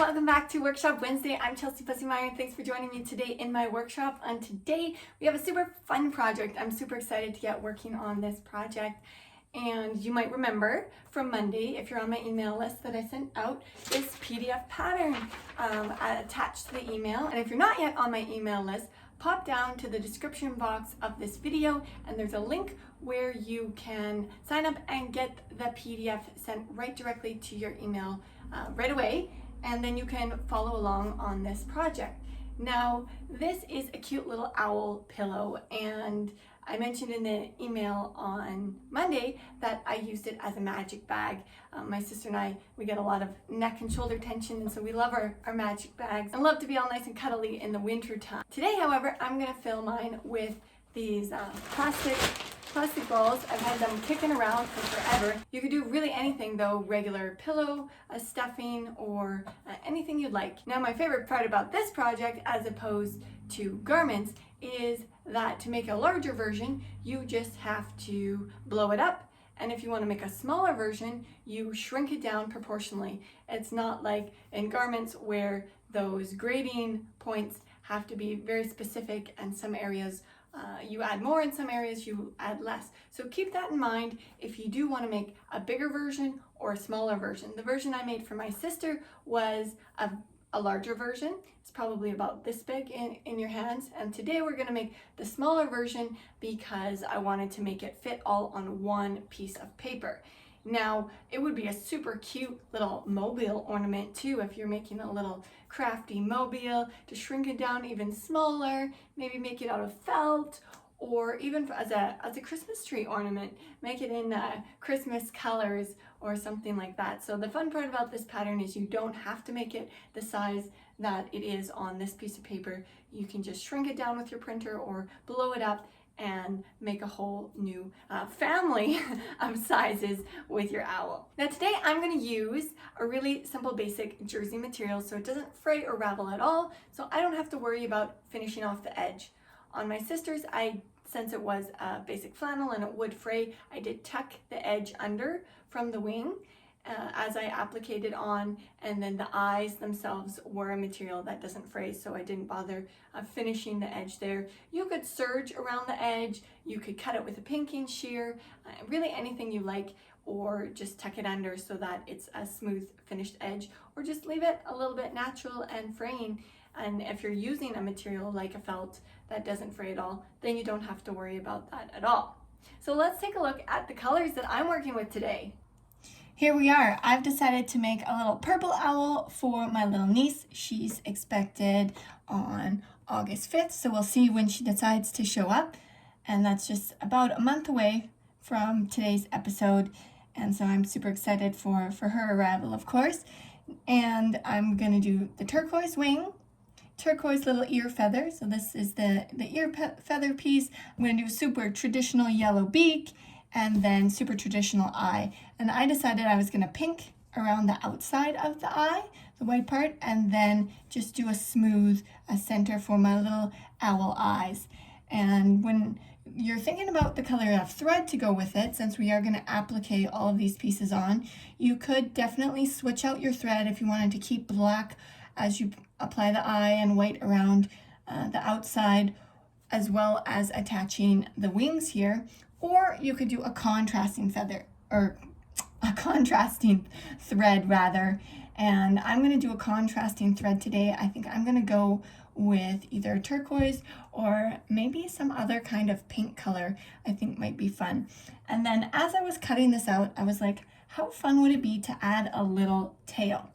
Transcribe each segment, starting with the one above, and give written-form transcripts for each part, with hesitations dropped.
welcome back to Workshop Wednesday. I'm Chelsea Meyer and thanks for joining me today in my workshop. And today we have a super fun project. I'm super excited to get working on this project. And you might remember from Monday, if you're on my email list, that I sent out this PDF pattern attached to the email. And if you're not yet on my email list, pop down to the description box of this video and there's a link where you can sign up and get the PDF sent right directly to your email right away, and then you can follow along on this project. Now, this is a cute little owl pillow, and I mentioned in the email on Monday that I used it as a magic bag. My sister and I, we get a lot of neck and shoulder tension, and so we love our magic bags and love to be all nice and cuddly in the winter time. Today, however, I'm gonna fill mine with these plastic balls. I've had them kicking around for forever. You could do really anything though, regular pillow, a stuffing, or anything you'd like. Now, my favorite part about this project, as opposed to garments, is that to make a larger version, you just have to blow it up. And if you want to make a smaller version, you shrink it down proportionally. It's not like in garments where those grading points have to be very specific, and some areas you add more, in some areas you add less. So keep that in mind if you do want to make a bigger version or a smaller version. The version I made for my sister was a larger version. It's probably about this big in your hands. And today we're going to make the smaller version because I wanted to make it fit all on one piece of paper. Now, it would be a super cute little mobile ornament too if you're making a little crafty mobile, to shrink it down even smaller, maybe make it out of felt, or even as a Christmas tree ornament, make it in Christmas colors or something like that. So the fun part about this pattern is you don't have to make it the size that it is on this piece of paper. You can just shrink it down with your printer or blow it up and make a whole new family of sizes with your owl. Now today I'm going to use a really simple basic jersey material so it doesn't fray or ravel at all, so I don't have to worry about finishing off the edge. On my sister's, since it was a basic flannel and it would fray, I did tuck the edge under from the wing as I appliqued it on, and then the eyes themselves were a material that doesn't fray, so I didn't bother finishing the edge there. You could serge around the edge, you could cut it with a pinking shear, really anything you like, or just tuck it under so that it's a smooth finished edge, or just leave it a little bit natural and fraying. And if you're using a material like a felt that doesn't fray at all, then you don't have to worry about that at all. So let's take a look at the colors that I'm working with today. Here we are. I've decided to make a little purple owl for my little niece. She's expected on August 5th, so we'll see when she decides to show up. And that's just about a month away from today's episode. And so I'm super excited for her arrival, of course. And I'm gonna do the turquoise wing, turquoise little ear feather. So this is the ear feather piece. I'm gonna do a super traditional yellow beak, and then super traditional eye. And I decided I was gonna pink around the outside of the eye, the white part, and then just do a smooth center for my little owl eyes. And when you're thinking about the color of thread to go with it, since we are gonna applique all of these pieces on, you could definitely switch out your thread if you wanted to keep black as you apply the eye and white around the outside, as well as attaching the wings here. Or you could do a contrasting feather, or a contrasting thread rather. And I'm gonna do a contrasting thread today. I think I'm gonna go with either turquoise or maybe some other kind of pink color I think might be fun. And then as I was cutting this out, I was like, how fun would it be to add a little tail?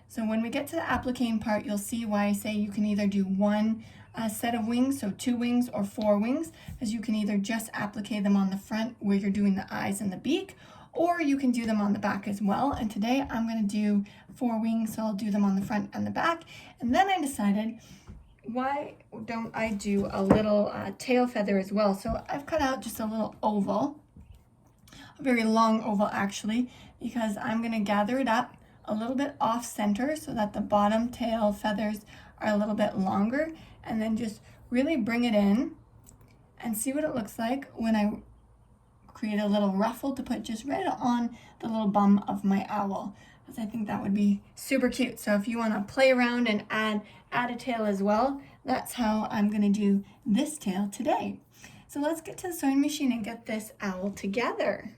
So when we get to the appliquing part, you'll see why I say you can either do one set of wings, so 2 wings or 4 wings, as you can either just applique them on the front where you're doing the eyes and the beak, or you can do them on the back as well. And today I'm going to do 4 wings, so I'll do them on the front and the back. And then I decided, why don't I do a little tail feather as well? So I've cut out just a little oval, a very long oval actually, because I'm going to gather it up a little bit off center so that the bottom tail feathers are a little bit longer, and then just really bring it in and see what it looks like when I create a little ruffle to put just right on the little bum of my owl. because I think that would be super cute. So if you want to play around and add a tail as well, that's how I'm going to do this tail today. So let's get to the sewing machine and get this owl together.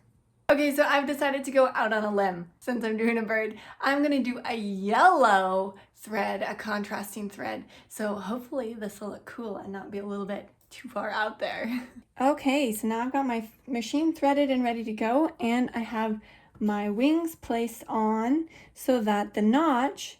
Okay, so I've decided to go out on a limb since I'm doing a bird. I'm gonna do a yellow thread, a contrasting thread. So hopefully this will look cool and not be a little bit too far out there. Okay, so now I've got my machine threaded and ready to go, and I have my wings placed on so that the notch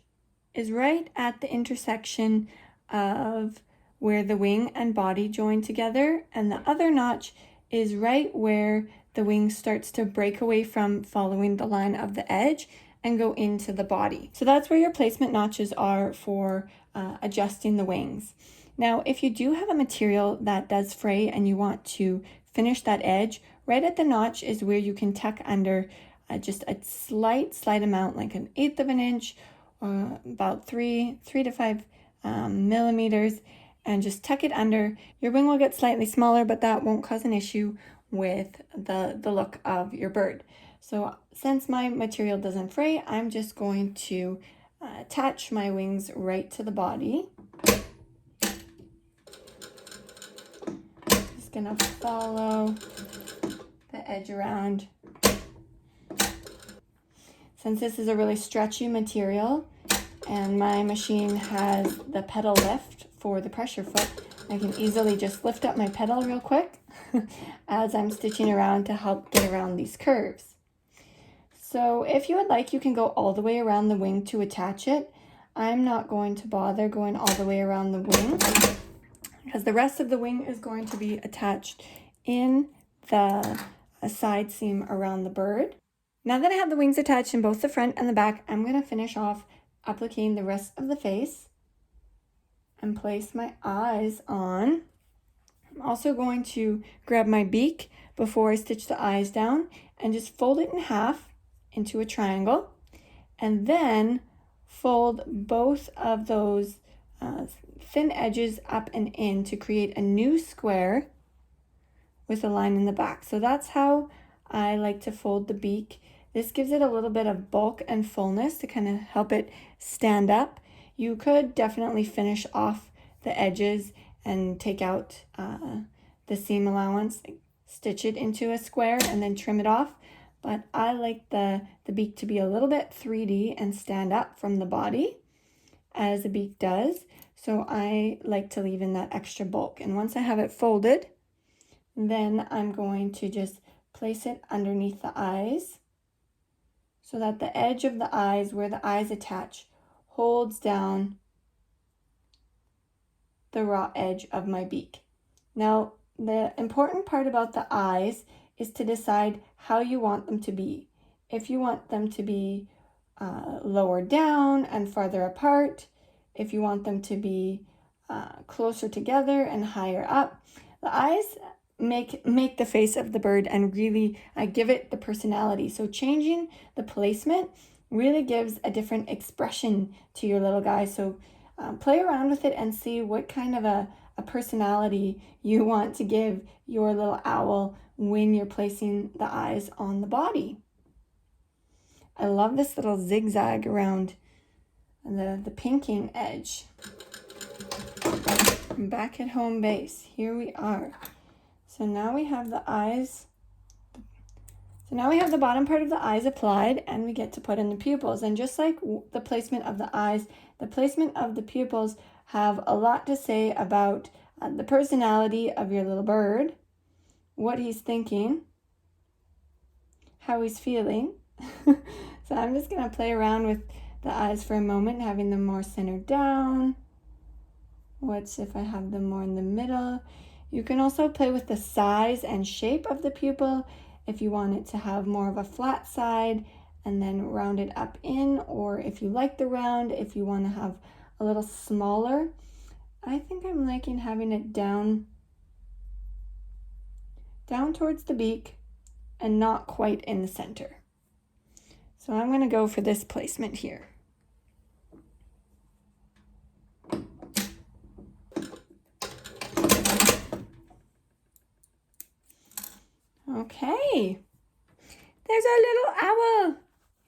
is right at the intersection of where the wing and body join together, and the other notch is right where the wing starts to break away from following the line of the edge and go into the body. So that's where your placement notches are for adjusting the wings. Now, if you do have a material that does fray and you want to finish that edge, right at the notch is where you can tuck under just a slight amount, like 1/8 of an inch, or about 3 to 5 millimeters, and just tuck it under. Your wing will get slightly smaller, but that won't cause an issue with the look of your bird. So since my material doesn't fray, I'm just going to attach my wings right to the body. Just gonna follow the edge around. Since this is a really stretchy material and my machine has the pedal lift for the pressure foot, I can easily just lift up my pedal real quick as I'm stitching around to help get around these curves. So if you would like, you can go all the way around the wing to attach it. I'm not going to bother going all the way around the wing because the rest of the wing is going to be attached in the side seam around the bird. Now that I have the wings attached in both the front and the back, I'm going to finish off appliquing the rest of the face and place my eyes on. I'm also going to grab my beak before I stitch the eyes down and just fold it in half into a triangle, and then fold both of those thin edges up and in to create a new square with a line in the back. So that's how I like to fold the beak. This gives it a little bit of bulk and fullness to kind of help it stand up. You could definitely finish off the edges and take out the seam allowance, stitch it into a square and then trim it off. But I like the beak to be a little bit 3D and stand up from the body as a beak does. So I like to leave in that extra bulk. And once I have it folded, then I'm going to just place it underneath the eyes so that the edge of the eyes, where the eyes attach, holds down the raw edge of my beak. Now, the important part about the eyes is to decide how you want them to be. If you want them to be lower down and farther apart, if you want them to be closer together and higher up, the eyes make the face of the bird and really give it the personality. So changing the placement really gives a different expression to your little guy. So play around with it and see what kind of a personality you want to give your little owl when you're placing the eyes on the body. I love this little zigzag around the pinking edge. I'm back at home base. Here we are. So now we have the eyes. So now we have the bottom part of the eyes applied, and we get to put in the pupils. And just like the placement of the eyes, the placement of the pupils have a lot to say about the personality of your little bird, what he's thinking, how he's feeling. So I'm just going to play around with the eyes for a moment, having them more centered down. What's if I have them more in the middle? You can also play with the size and shape of the pupil if you want it to have more of a flat side and then round it up in, or if you like the round, if you want to have a little smaller. I think I'm liking having it down towards the beak and not quite in the center. So I'm going to go for this placement here. Okay, there's our little owl.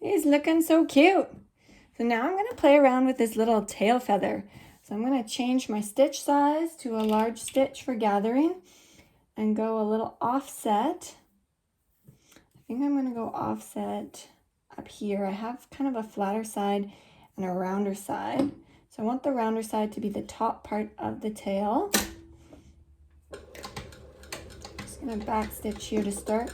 He's looking so cute. So now I'm going to play around with this little tail feather. So I'm going to change my stitch size to a large stitch for gathering and go a little offset. I think I'm going to go offset up here. I have kind of a flatter side and a rounder side. So I want the rounder side to be the top part of the tail. Just going to back stitch here to start.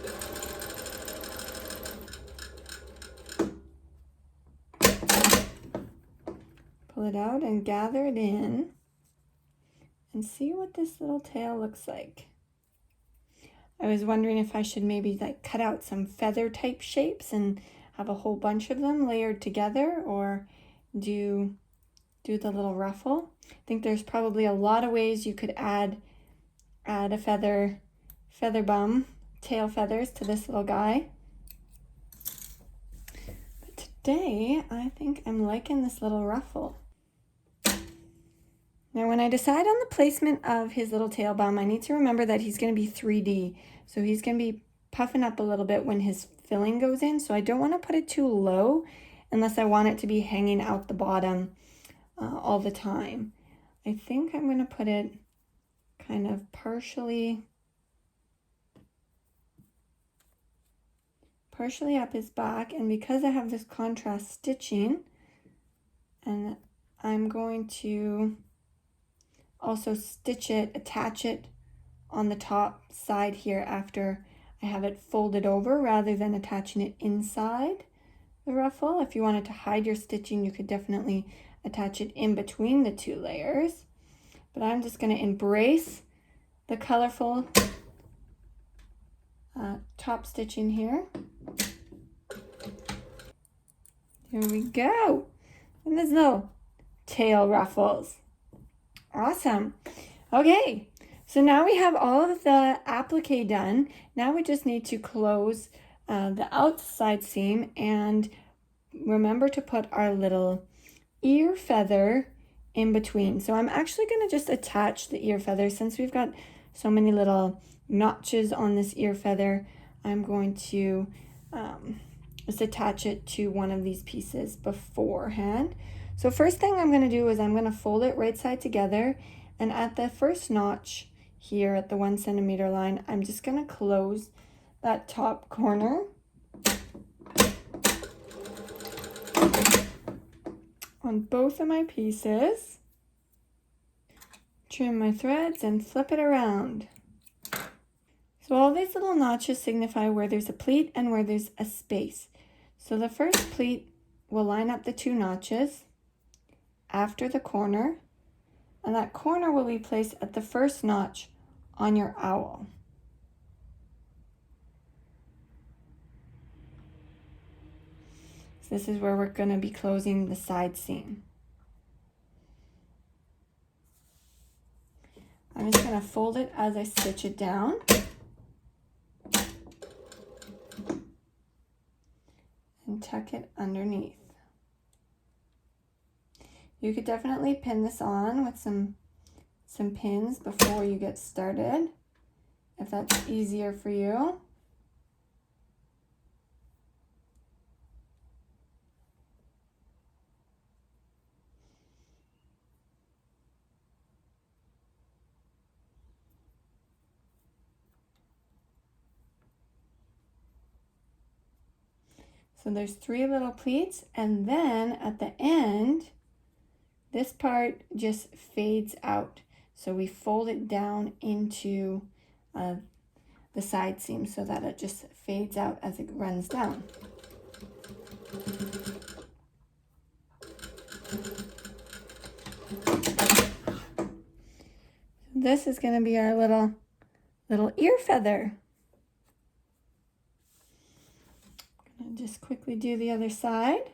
Pull it out and gather it in and see what this little tail looks like. I was wondering if I should maybe like cut out some feather type shapes and have a whole bunch of them layered together, or do the little ruffle. I think there's probably a lot of ways you could add a feather bum, tail feathers to this little guy. But today I think I'm liking this little ruffle. Now when I decide on the placement of his little tail bum, I need to remember that he's going to be 3D. So he's going to be puffing up a little bit when his filling goes in. So I don't want to put it too low unless I want it to be hanging out the bottom all the time. I think I'm going to put it kind of partially up his back. And because I have this contrast stitching, and I'm going to also stitch it, attach it on the top side here after I have it folded over, rather than attaching it inside the ruffle. If you wanted to hide your stitching, you could definitely attach it in between the two layers. But I'm just going to embrace the colorful top stitching here. There we go. And there's little tail ruffles. Awesome. Okay, so now we have all of the applique done. Now we just need to close the outside seam and remember to put our little ear feather in between. So I'm actually going to just attach the ear feather. Since we've got so many little notches on this ear feather, I'm going to just attach it to one of these pieces beforehand. So first thing I'm going to do is I'm going to fold it right side together, and at the first notch here at the 1 centimeter line, I'm just going to close that top corner on both of my pieces, trim my threads and flip it around. So all these little notches signify where there's a pleat and where there's a space. So the first pleat will line up the 2 notches after the corner, and that corner will be placed at the first notch on your owl. So this is where we're going to be closing the side seam. I'm just going to fold it as I stitch it down. And tuck it underneath. You could definitely pin this on with some pins before you get started, if that's easier for you. So there's 3 little pleats, and then at the end, this part just fades out. So we fold it down into the side seam so that it just fades out as it runs down. This is going to be our little ear feather. I'm going to just quickly do the other side.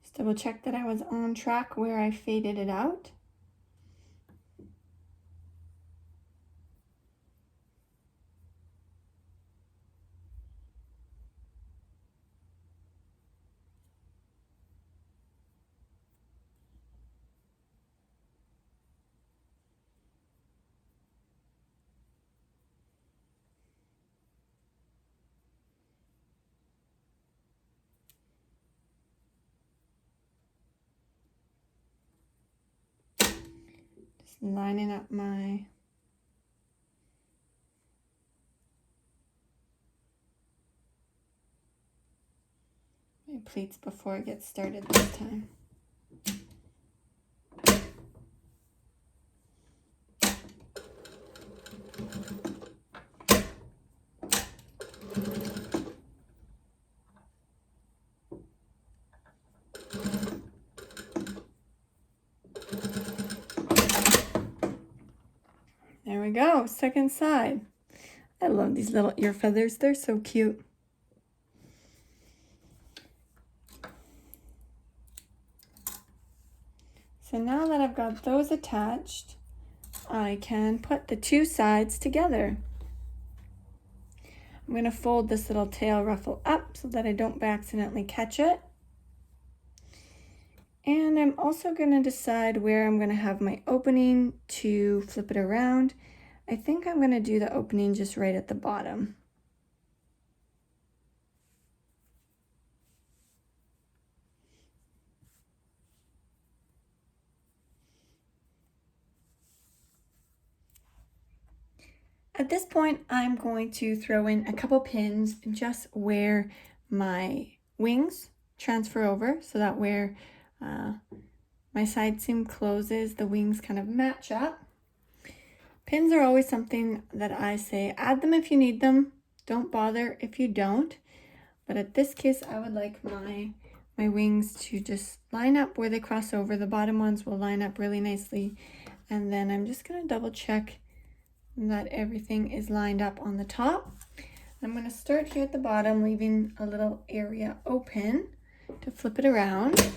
Just double check that I was on track where I faded it out. lining up my pleats before I get started this time. There we go, second side. I love these little ear feathers, they're so cute. So now that I've got those attached, I can put the two sides together. I'm going to fold this little tail ruffle up so that I don't accidentally catch it. And I'm also going to decide where I'm going to have my opening to flip it around. I think I'm going to do the opening just right at the bottom. At this point, I'm going to throw in a couple pins just where my wings transfer over, so that where my side seam closes, the wings kind of match up. Pins are always something that I say add them if you need them, don't bother if you don't. But at this case, I would like my wings to just line up where they cross over. The bottom ones will line up really nicely. And then I'm just going to double check that everything is lined up on the top. I'm going to start here at the bottom, leaving a little area open to flip it around.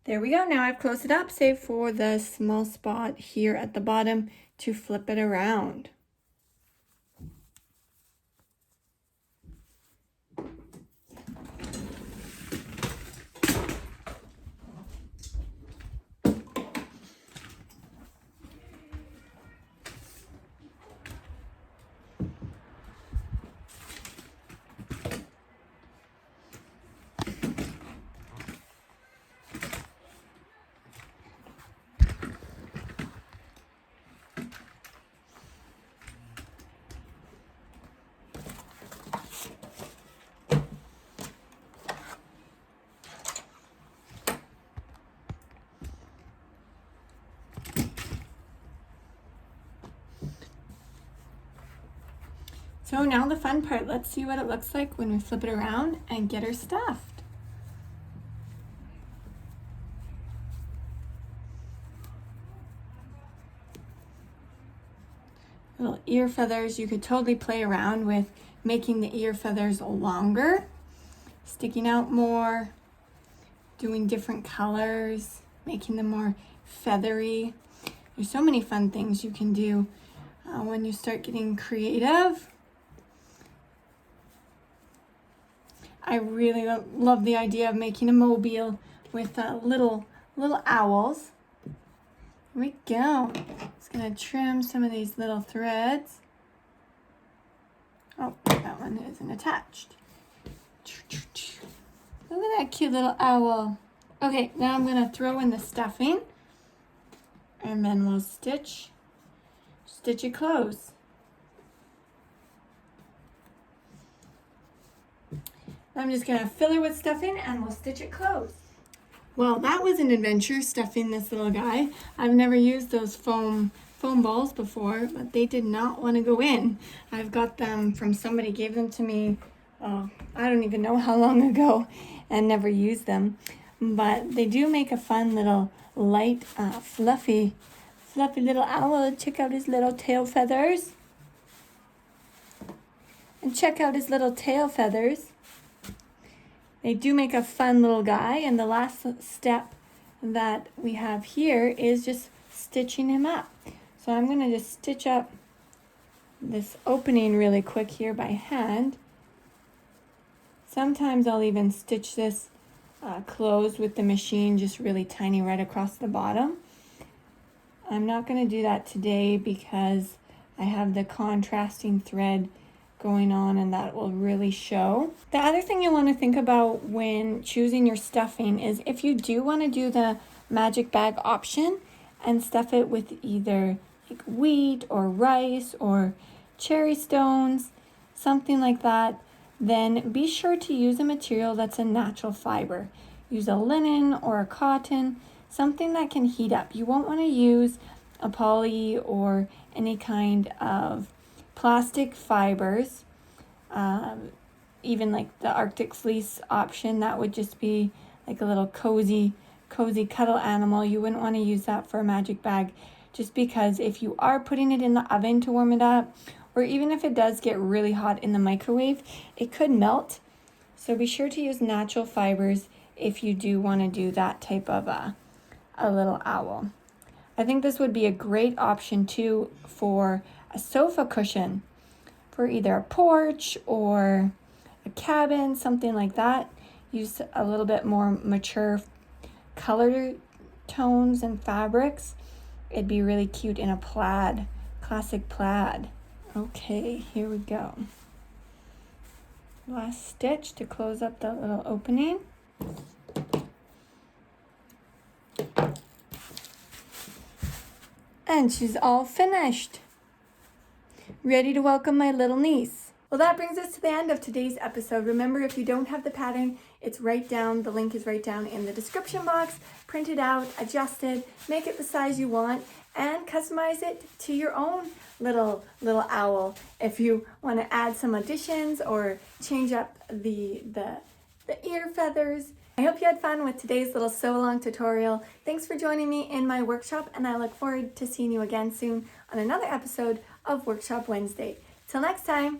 There we go. Now I've closed it up, save for the small spot here at the bottom to flip it around. So now the fun part, let's see what it looks like when we flip it around and get her stuffed. little ear feathers. You could totally play around with making the ear feathers longer, sticking out more, doing different colors, making them more feathery. There's so many fun things you can do when you start getting creative. I really love the idea of making a mobile with little owls. Here we go. Just gonna trim some of these little threads. Oh, that one isn't attached. Look at that cute little owl. Okay, now I'm gonna throw in the stuffing, and then we'll stitch it close. I'm just gonna fill her with stuffing and we'll stitch it closed. Well, that was an adventure stuffing this little guy. I've never used those foam balls before, but they did not want to go in. I've got them from somebody, gave them to me, I don't even know how long ago, and never used them. But they do make a fun little light, fluffy little owl. Check out his little tail feathers. And check out his little tail feathers. They do make a fun little guy, and the last step that we have here is just stitching him up. So I'm going to just stitch up this opening really quick here by hand. Sometimes I'll even stitch this closed with the machine, just really tiny right across the bottom. I'm not going to do that today because I have the contrasting thread going on, and that will really show. The other thing you want to think about when choosing your stuffing is if you do want to do the magic bag option and stuff it with either like wheat or rice or cherry stones, something like that, then be sure to use a material that's a natural fiber. Use a linen or a cotton, something that can heat up. You won't want to use a poly or any kind of plastic fibers, even like the Arctic fleece option. That would just be like a little cozy cuddle animal. You wouldn't want to use that for a magic bag, just because if you are putting it in the oven to warm it up, or even if it does get really hot in the microwave, it could melt. So be sure to use natural fibers if you do want to do that type of a little owl. I think this would be a great option too for a sofa cushion for either a porch or a cabin, something like that. Use a little bit more mature color tones and fabrics. It'd be really cute in a plaid, classic plaid. Okay, here we go. Last stitch to close up the little opening. And she's all finished. Ready to welcome my little niece. Well, that brings us to the end of today's episode. Remember, if you don't have the pattern, it's right down, the link is right down in the description box. Print it out, adjust it, make it the size you want, and customize it to your own little owl. If you want to add some additions or change up the ear feathers. I hope you had fun with today's little sew along tutorial. Thanks for joining me in my workshop, and I look forward to seeing you again soon on another episode of Workshop Wednesday. Till next time.